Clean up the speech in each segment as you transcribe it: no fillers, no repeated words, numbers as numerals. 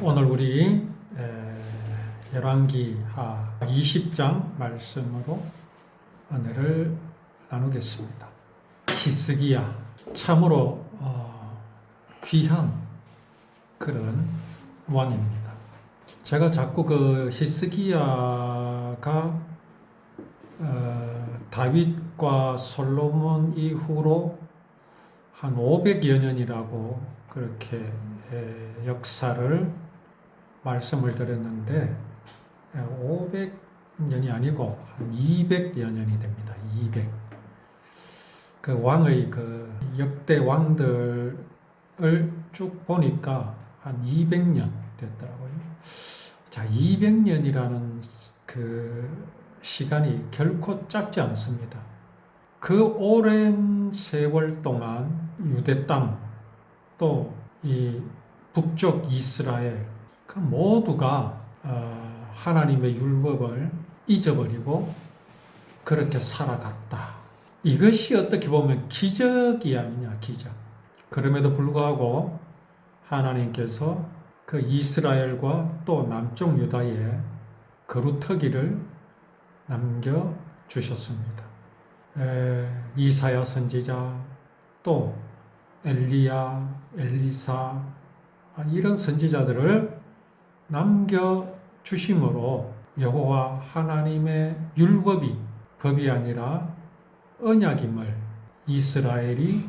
오늘 우리 열왕기하 20장 말씀으로 은혜를 나누겠습니다. 히스기야, 참으로 귀한 그런 왕입니다. 제가 자꾸 그 히스기야가 다윗과 솔로몬 이후로 한 500여 년이라고 그렇게 역사를 말씀을 드렸는데 500년이 아니고 한 200여 년이 됩니다. 200. 그 왕의 그 역대 왕들을 쭉 보니까 한 200년 됐더라고요. 자, 200년이라는 그 시간이 결코 짧지 않습니다. 그 오랜 세월 동안 유대 땅, 또 이 북쪽 이스라엘, 그 모두가 하나님의 율법을 잊어버리고 그렇게 살아갔다. 이것이 어떻게 보면 기적이 아니냐, 기적. 그럼에도 불구하고 하나님께서 그 이스라엘과 또 남쪽 유다에 거루터기를 남겨주셨습니다. 이사야 선지자, 또 엘리야, 엘리사, 이런 선지자들을 남겨주심으로 여호와 하나님의 율법이 법이 아니라 언약임을 이스라엘이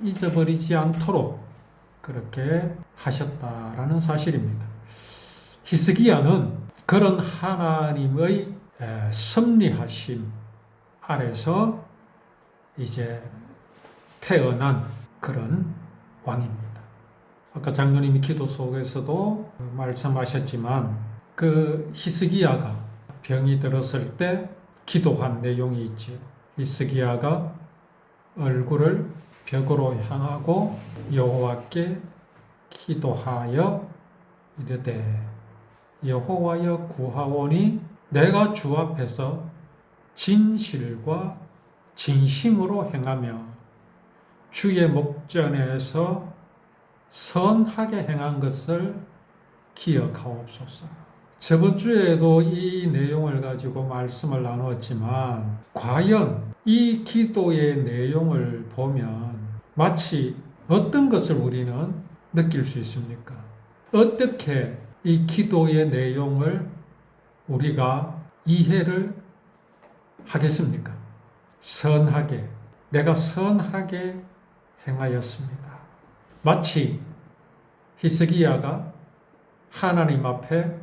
잊어버리지 않도록 그렇게 하셨다라는 사실입니다. 히스기야는 그런 하나님의 섭리하심 아래서 이제 태어난 그런 왕입니다. 아까 장로님이 기도 속에서도 말씀하셨지만 그 히스기야가 병이 들었을 때 기도한 내용이 있지요. 히스기야가 얼굴을 벽으로 향하고 여호와께 기도하여 이르되 여호와여 구하오니 내가 주 앞에서 진실과 진심으로 행하며 주의 목전에서 선하게 행한 것을 기억하옵소서. 저번 주에도 이 내용을 가지고 말씀을 나누었지만 과연 이 기도의 내용을 보면 마치 어떤 것을 우리는 느낄 수 있습니까? 어떻게 이 기도의 내용을 우리가 이해를 하겠습니까? 선하게, 내가 선하게 행하였습니다. 마치 히스기야가 하나님 앞에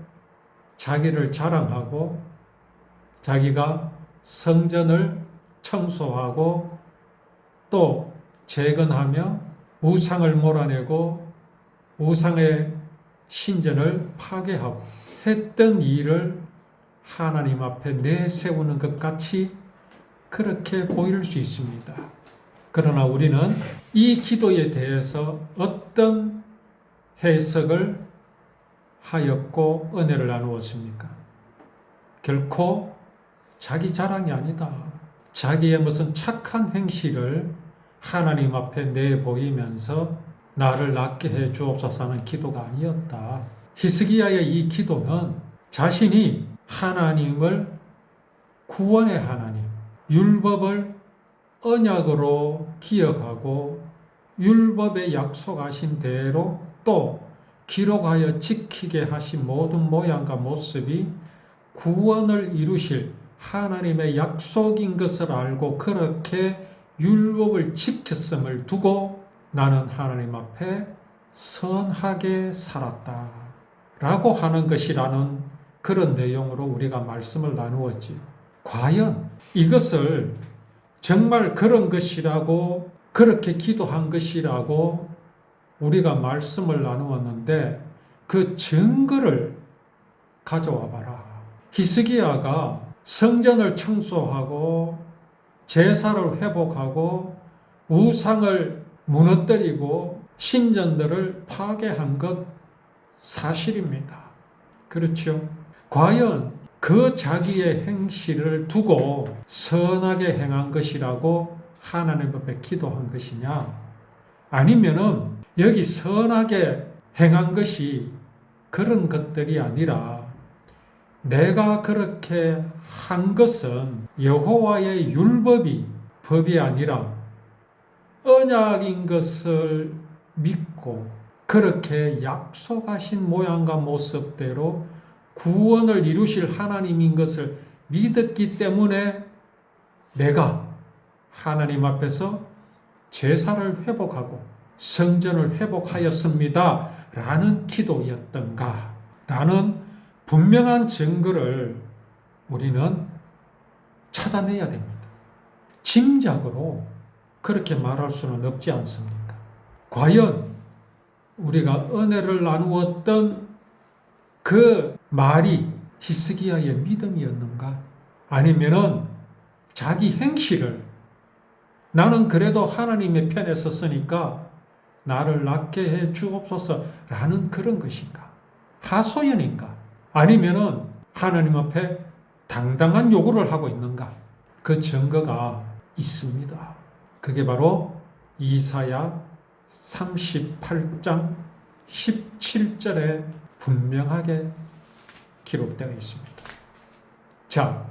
자기를 자랑하고 자기가 성전을 청소하고 또 재건하며 우상을 몰아내고 우상의 신전을 파괴하고 했던 일을 하나님 앞에 내세우는 것 같이 그렇게 보일 수 있습니다. 그러나 우리는 이 기도에 대해서 어떤 해석을 하였고 은혜를 나누었습니까? 결코 자기 자랑이 아니다. 자기의 무슨 착한 행실을 하나님 앞에 내보이면서 나를 낫게 해 주옵소서 하는 기도가 아니었다. 히스기야의 이 기도는 자신이 하나님을 구원의 하나님, 율법을 언약으로 기억하고 율법에 약속하신 대로 또 기록하여 지키게 하신 모든 모양과 모습이 구원을 이루실 하나님의 약속인 것을 알고 그렇게 율법을 지켰음을 두고 나는 하나님 앞에 선하게 살았다 라고 하는 것이라는 그런 내용으로 우리가 말씀을 나누었지요. 과연 이것을 정말 그런 것이라고 그렇게 기도한 것이라고 우리가 말씀을 나누었는데 그 증거를 가져와 봐라. 히스기야가 성전을 청소하고 제사를 회복하고 우상을 무너뜨리고 신전들을 파괴한 것 사실입니다. 그렇죠? 과연 그 자기의 행실을 두고 선하게 행한 것이라고 하나님 앞에 기도한 것이냐? 아니면은 여기 선하게 행한 것이 그런 것들이 아니라 내가 그렇게 한 것은 여호와의 율법이 법이 아니라 언약인 것을 믿고 그렇게 약속하신 모양과 모습대로 구원을 이루실 하나님인 것을 믿었기 때문에 내가 하나님 앞에서 제사를 회복하고 성전을 회복하였습니다. 라는 기도였던가? 라는 분명한 증거를 우리는 찾아내야 됩니다. 짐작으로 그렇게 말할 수는 없지 않습니까? 과연 우리가 은혜를 나누었던 그 말이 히스기야의 믿음이었는가? 아니면은 자기 행실을 나는 그래도 하나님의 편에 섰으니까 나를 낫게 해 주옵소서라는 그런 것인가? 하소연인가? 아니면은 하나님 앞에 당당한 요구를 하고 있는가? 그 증거가 있습니다. 그게 바로 이사야 38장 17절에 분명하게 기록되어 있습니다. 자,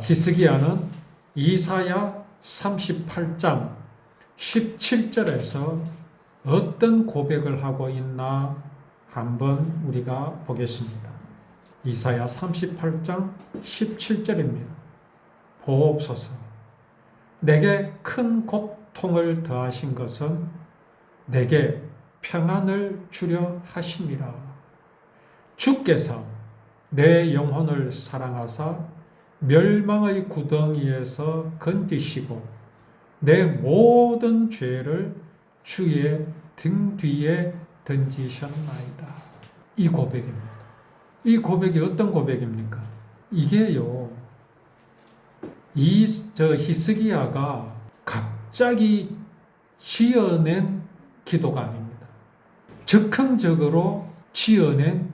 히스기야는 이사야 38장 17절에서 어떤 고백을 하고 있나 한번 우리가 보겠습니다. 이사야 38장 17절입니다. 보옵소서. 내게 큰 고통을 더하신 것은 내게 평안을 주려 하심이라. 주께서 내 영혼을 사랑하사 멸망의 구덩이에서 건지시고 내 모든 죄를 주의 등 뒤에 던지셨나이다. 이 고백입니다. 이 고백이 어떤 고백입니까? 이게요, 히스기야가 갑자기 지어낸 기도가 아닙니다. 즉흥적으로 지어낸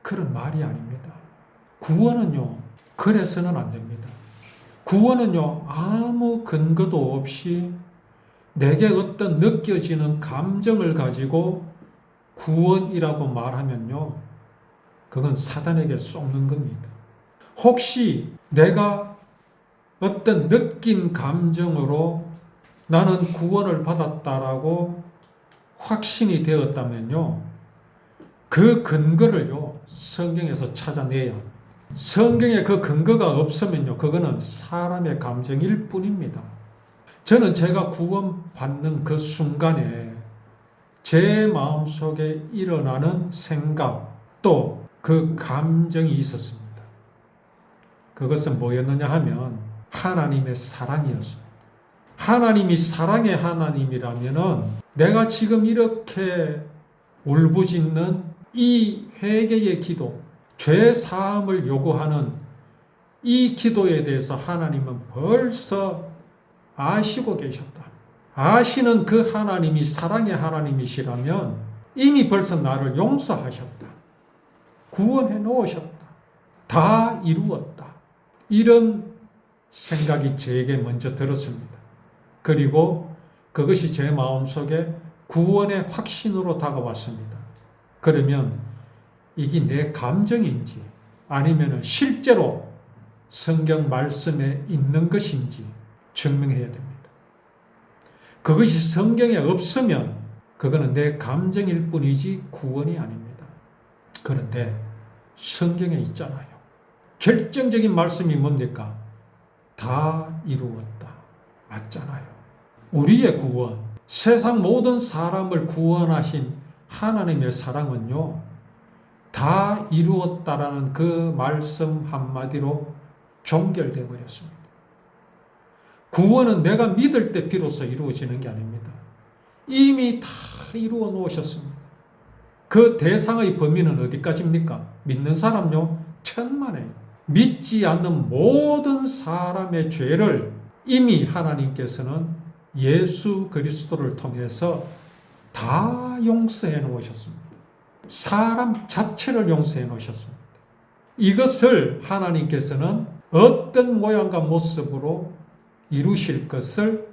그런 말이 아닙니다. 구원은요, 그래서는 안 됩니다. 구원은요, 아무 근거도 없이 내게 어떤 느껴지는 감정을 가지고 구원이라고 말하면요, 그건 사단에게 속는 겁니다. 혹시 내가 어떤 느낀 감정으로 나는 구원을 받았다라고 확신이 되었다면요, 그 근거를요, 성경에서 찾아내야 합니다. 성경에 그 근거가 없으면요, 그거는 사람의 감정일 뿐입니다. 저는 제가 구원받는 그 순간에 제 마음속에 일어나는 생각, 또 그 감정이 있었습니다. 그것은 뭐였느냐 하면 하나님의 사랑이었습니다. 하나님이 사랑의 하나님이라면은 내가 지금 이렇게 울부짖는 이 회개의 기도, 죄 사함을 요구하는 이 기도에 대해서 하나님은 벌써 아시고 계셨다. 아시는 그 하나님이 사랑의 하나님이시라면 이미 벌써 나를 용서하셨다. 구원해 놓으셨다. 다 이루었다. 이런 생각이 제게 먼저 들었습니다. 그리고 그것이 제 마음속에 구원의 확신으로 다가왔습니다. 그러면 이게 내 감정인지 아니면 실제로 성경 말씀에 있는 것인지 증명해야 됩니다. 그것이 성경에 없으면 그거는 내 감정일 뿐이지 구원이 아닙니다. 그런데 성경에 있잖아요. 결정적인 말씀이 뭡니까? 다 이루었다. 맞잖아요. 우리의 구원, 세상 모든 사람을 구원하신 하나님의 사랑은요, 다 이루었다라는 그 말씀 한마디로 종결되어 버렸습니다. 구원은 내가 믿을 때 비로소 이루어지는 게 아닙니다. 이미 다 이루어 놓으셨습니다. 그 대상의 범위는 어디까지입니까? 믿는 사람요, 천만에요. 믿지 않는 모든 사람의 죄를 이미 하나님께서는 예수 그리스도를 통해서 다 용서해 놓으셨습니다. 사람 자체를 용서해 놓으셨습니다. 이것을 하나님께서는 어떤 모양과 모습으로 이루실 것을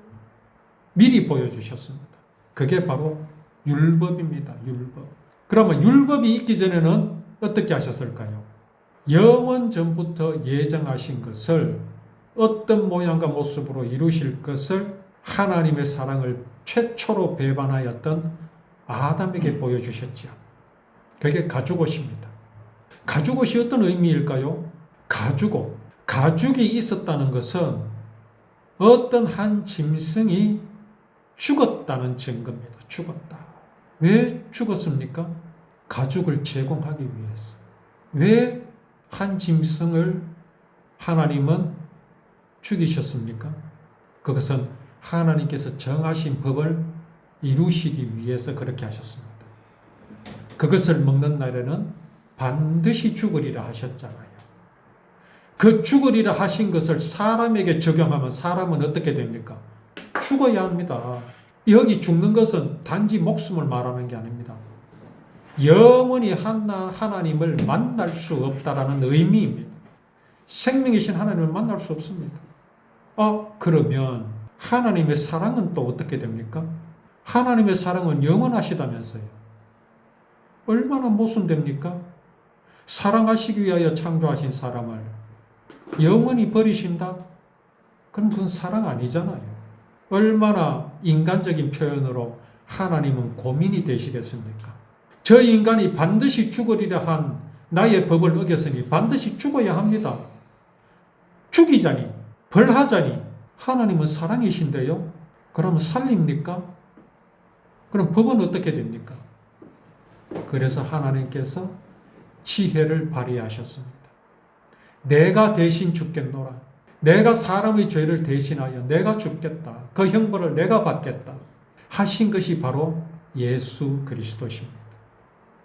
미리 보여주셨습니다. 그게 바로 율법입니다. 율법. 그러면 율법이 있기 전에는 어떻게 하셨을까요? 영원 전부터 예정하신 것을 어떤 모양과 모습으로 이루실 것을 하나님의 사랑을 최초로 배반하였던 아담에게 보여주셨지요. 그게 가죽옷입니다. 가죽옷이 어떤 의미일까요? 가죽이 있었다는 것은 어떤 한 짐승이 죽었다는 증거입니다. 죽었다. 왜 죽었습니까? 가죽을 제공하기 위해서. 왜 한 짐승을 하나님은 죽이셨습니까? 그것은 하나님께서 정하신 법을 이루시기 위해서 그렇게 하셨습니다. 그것을 먹는 날에는 반드시 죽으리라 하셨잖아요. 그 죽으리라 하신 것을 사람에게 적용하면 사람은 어떻게 됩니까? 죽어야 합니다. 여기 죽는 것은 단지 목숨을 말하는 게 아닙니다. 영원히 하나님을 만날 수 없다라는 의미입니다. 생명이신 하나님을 만날 수 없습니다. 그러면 하나님의 사랑은 또 어떻게 됩니까? 하나님의 사랑은 영원하시다면서요. 얼마나 모순됩니까? 사랑하시기 위하여 창조하신 사람을 영원히 버리신다? 그럼 그건 사랑 아니잖아요. 얼마나 인간적인 표현으로 하나님은 고민이 되시겠습니까? 저 인간이 반드시 죽으리라 한 나의 법을 어겼으니 반드시 죽어야 합니다. 죽이자니, 벌하자니 하나님은 사랑이신데요. 그러면 살립니까? 그럼 법은 어떻게 됩니까? 그래서 하나님께서 지혜를 발휘하셨습니다. 내가 대신 죽겠노라. 내가 사람의 죄를 대신하여 내가 죽겠다. 그 형벌을 내가 받겠다. 하신 것이 바로 예수 그리스도십니다.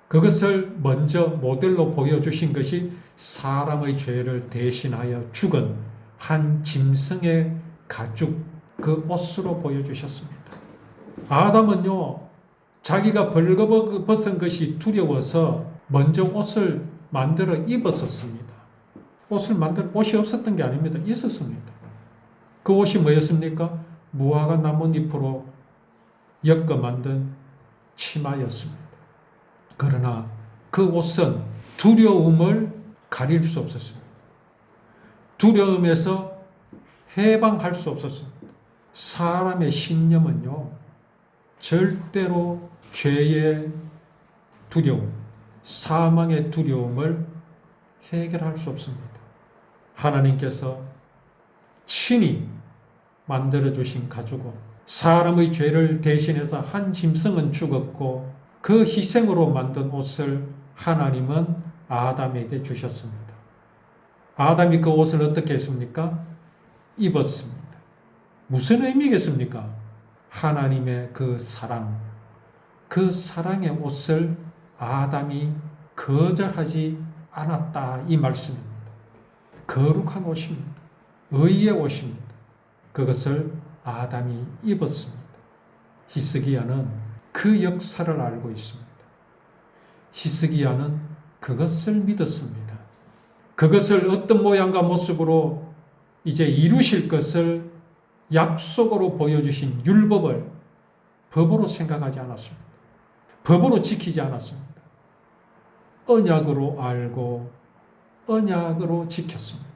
그것을 먼저 모델로 보여주신 것이 사람의 죄를 대신하여 죽은 한 짐승의 가죽, 그 옷으로 보여주셨습니다. 아담은요, 자기가 벌거벗은 것이 두려워서 먼저 옷을 만들어 입었었습니다. 옷이 없었던 게 아닙니다. 있었습니다. 그 옷이 뭐였습니까? 무화과 나뭇잎으로 엮어 만든 치마였습니다. 그러나 그 옷은 두려움을 가릴 수 없었습니다. 두려움에서 해방할 수 없었습니다. 사람의 신념은요, 절대로 죄의 두려움, 사망의 두려움을 해결할 수 없습니다. 하나님께서 친히 만들어주신 가죽옷, 사람의 죄를 대신해서 한 짐승은 죽었고 그 희생으로 만든 옷을 하나님은 아담에게 주셨습니다. 아담이 그 옷을 어떻게 했습니까? 입었습니다. 무슨 의미겠습니까? 하나님의 그 사랑, 그 사랑의 옷을 아담이 거절하지 않았다, 이 말씀입니다. 거룩한 옷입니다. 의의 옷입니다. 그것을 아담이 입었습니다. 히스기야는 그 역사를 알고 있습니다. 히스기야는 그것을 믿었습니다. 그것을 어떤 모양과 모습으로 이제 이루실 것을 약속으로 보여주신 율법을 법으로 생각하지 않았습니다. 법으로 지키지 않았습니다. 언약으로 알고 언약으로 지켰습니다.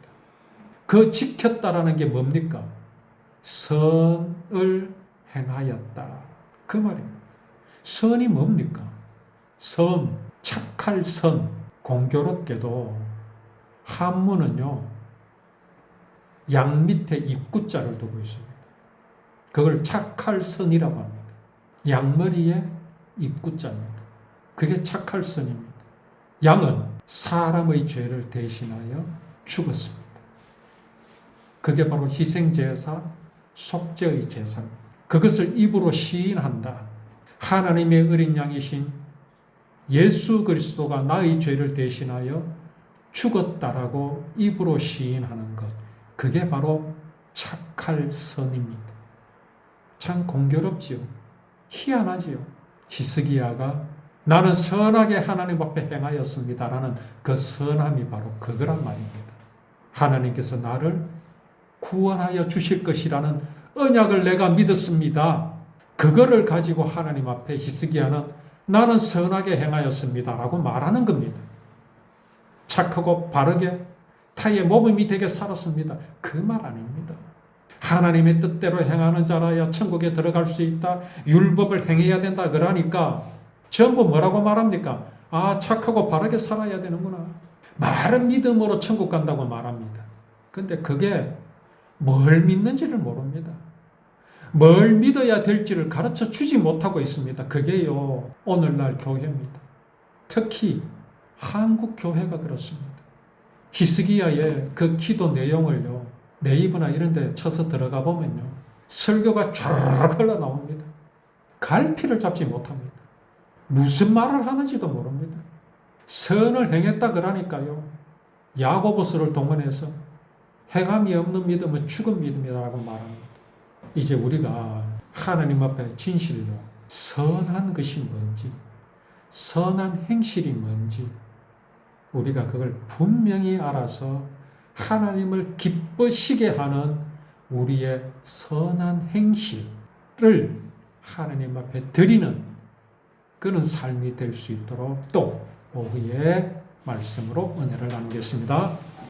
그 지켰다라는 게 뭡니까? 선을 행하였다. 그 말입니다. 선이 뭡니까? 선, 착할 선. 공교롭게도 한문은요, 양 밑에 입구자를 두고 있습니다. 그걸 착할 선이라고 합니다. 양머리에 입구자입니다. 그게 착할 선입니다. 양은 사람의 죄를 대신하여 죽었습니다. 그게 바로 희생제사, 속죄의 제사입니다. 그것을 입으로 시인한다. 하나님의 어린 양이신 예수 그리스도가 나의 죄를 대신하여 죽었다라고 입으로 시인하는 것, 그게 바로 착할 선입니다. 참 공교롭지요. 희한하지요. 히스기야가 나는 선하게 하나님 앞에 행하였습니다라는 그 선함이 바로 그거란 말입니다. 하나님께서 나를 구원하여 주실 것이라는 언약을 내가 믿었습니다. 그거를 가지고 하나님 앞에 히스기야는 나는 선하게 행하였습니다라고 말하는 겁니다. 착하고 바르게 타의 모범이 되게 살았습니다. 그 말 아닙니다. 하나님의 뜻대로 행하는 자라야 천국에 들어갈 수 있다. 율법을 행해야 된다. 그러니까 전부 뭐라고 말합니까? 아, 착하고 바르게 살아야 되는구나. 말은 믿음으로 천국 간다고 말합니다. 근데 그게 뭘 믿는지를 모릅니다. 뭘 믿어야 될지를 가르쳐 주지 못하고 있습니다. 그게요, 오늘날 교회입니다. 특히 한국 교회가 그렇습니다. 히스기야의 그 기도 내용을요, 네이버나 이런 데 쳐서 들어가 보면요, 설교가 쫙 흘러나옵니다. 갈피를 잡지 못합니다. 무슨 말을 하는지도 모릅니다. 선을 행했다 그러니까요, 야고보스를 동원해서 행함이 없는 믿음은 죽은 믿음이라고 말합니다. 이제 우리가 하나님 앞에 진실로 선한 것이 뭔지, 선한 행실이 뭔지 우리가 그걸 분명히 알아서 하나님을 기쁘시게 하는 우리의 선한 행실을 하나님 앞에 드리는 그런 삶이 될 수 있도록 또 오후에 말씀으로 은혜를 나누겠습니다.